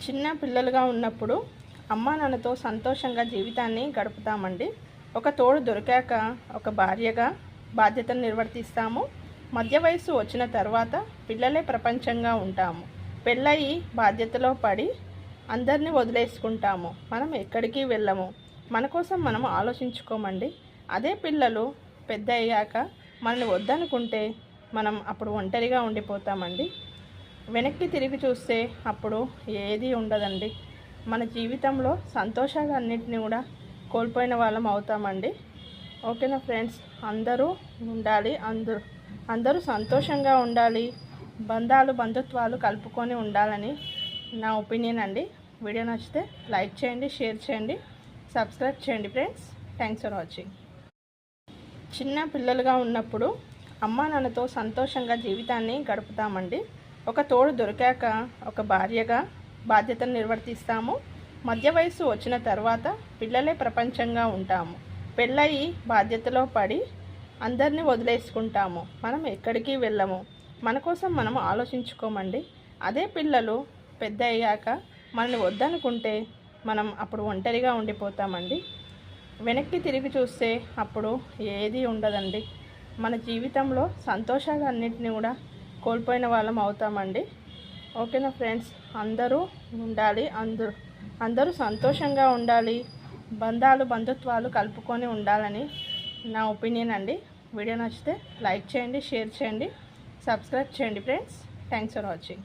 చిన్న పిల్లలుగా ఉన్నప్పుడు అమ్మా నాన్నతో సంతోషంగా జీవితాన్ని గడుపుతామండి. ఒక తోడు దొరికాక ఒక భార్యగా బాధ్యతను నిర్వర్తిస్తాము. మధ్య వయసు వచ్చిన తర్వాత పిల్లలే ప్రపంచంగా ఉంటాము. పెళ్ళయి బాధ్యతలో పడి అందరినీ వదిలేసుకుంటాము. మనం ఎక్కడికి వెళ్ళము. మన కోసం మనం ఆలోచించుకోమండి. అదే పిల్లలు పెద్ద అయ్యాక మనల్ని వద్దనుకుంటే మనం అప్పుడు ఒంటరిగా ఉండిపోతామండి. వెనక్కి తిరిగి చూస్తే అప్పుడు ఏది ఉండదండి. మన జీవితంలో సంతోషాలన్నింటినీ కూడా కోల్పోయిన వాళ్ళం అవుతామండి. ఓకేనా ఫ్రెండ్స్, అందరూ ఉండాలి, అందరూ సంతోషంగా ఉండాలి, బంధుత్వాలు కలుపుకొని ఉండాలని నా ఒపీనియన్ అండి. వీడియో నచ్చితే లైక్ చేయండి, షేర్ చేయండి, సబ్స్క్రైబ్ చేయండి ఫ్రెండ్స్. Thanks for watching. చిన్న పిల్లలుగా ఉన్నప్పుడు అమ్మా నాన్నతో సంతోషంగా జీవితాన్ని గడుపుతామండి. ఒక తోడు దొరికాక ఒక భార్యగా బాధ్యతను నిర్వర్తిస్తాము. మధ్య వయసు వచ్చిన తర్వాత పిల్లలే ప్రపంచంగా ఉంటాము. పెళ్ళయి బాధ్యతలో పడి అందరినీ వదిలేసుకుంటాము. మనం ఎక్కడికి వెళ్ళము. మన కోసం మనం ఆలోచించుకోమండి. అదే పిల్లలు పెద్ద అయ్యాక మనల్ని వద్దనుకుంటే మనం అప్పుడు ఒంటరిగా ఉండిపోతామండి. వెనక్కి తిరిగి చూస్తే అప్పుడు ఏది ఉండదండి. మన జీవితంలో సంతోషాలన్నింటినీ కూడా కోల్పోయిన వాళ్ళం అవుతామండి. ఓకేనా ఫ్రెండ్స్, అందరూ ఉండాలి, అందరూ సంతోషంగా ఉండాలి, బంధుత్వాలు కలుపుకొని ఉండాలని నా ఒపీనియన్ అండి. వీడియో నచ్చితే లైక్ చేయండి, షేర్ చేయండి, సబ్స్క్రైబ్ చేయండి ఫ్రెండ్స్. Thanks for watching.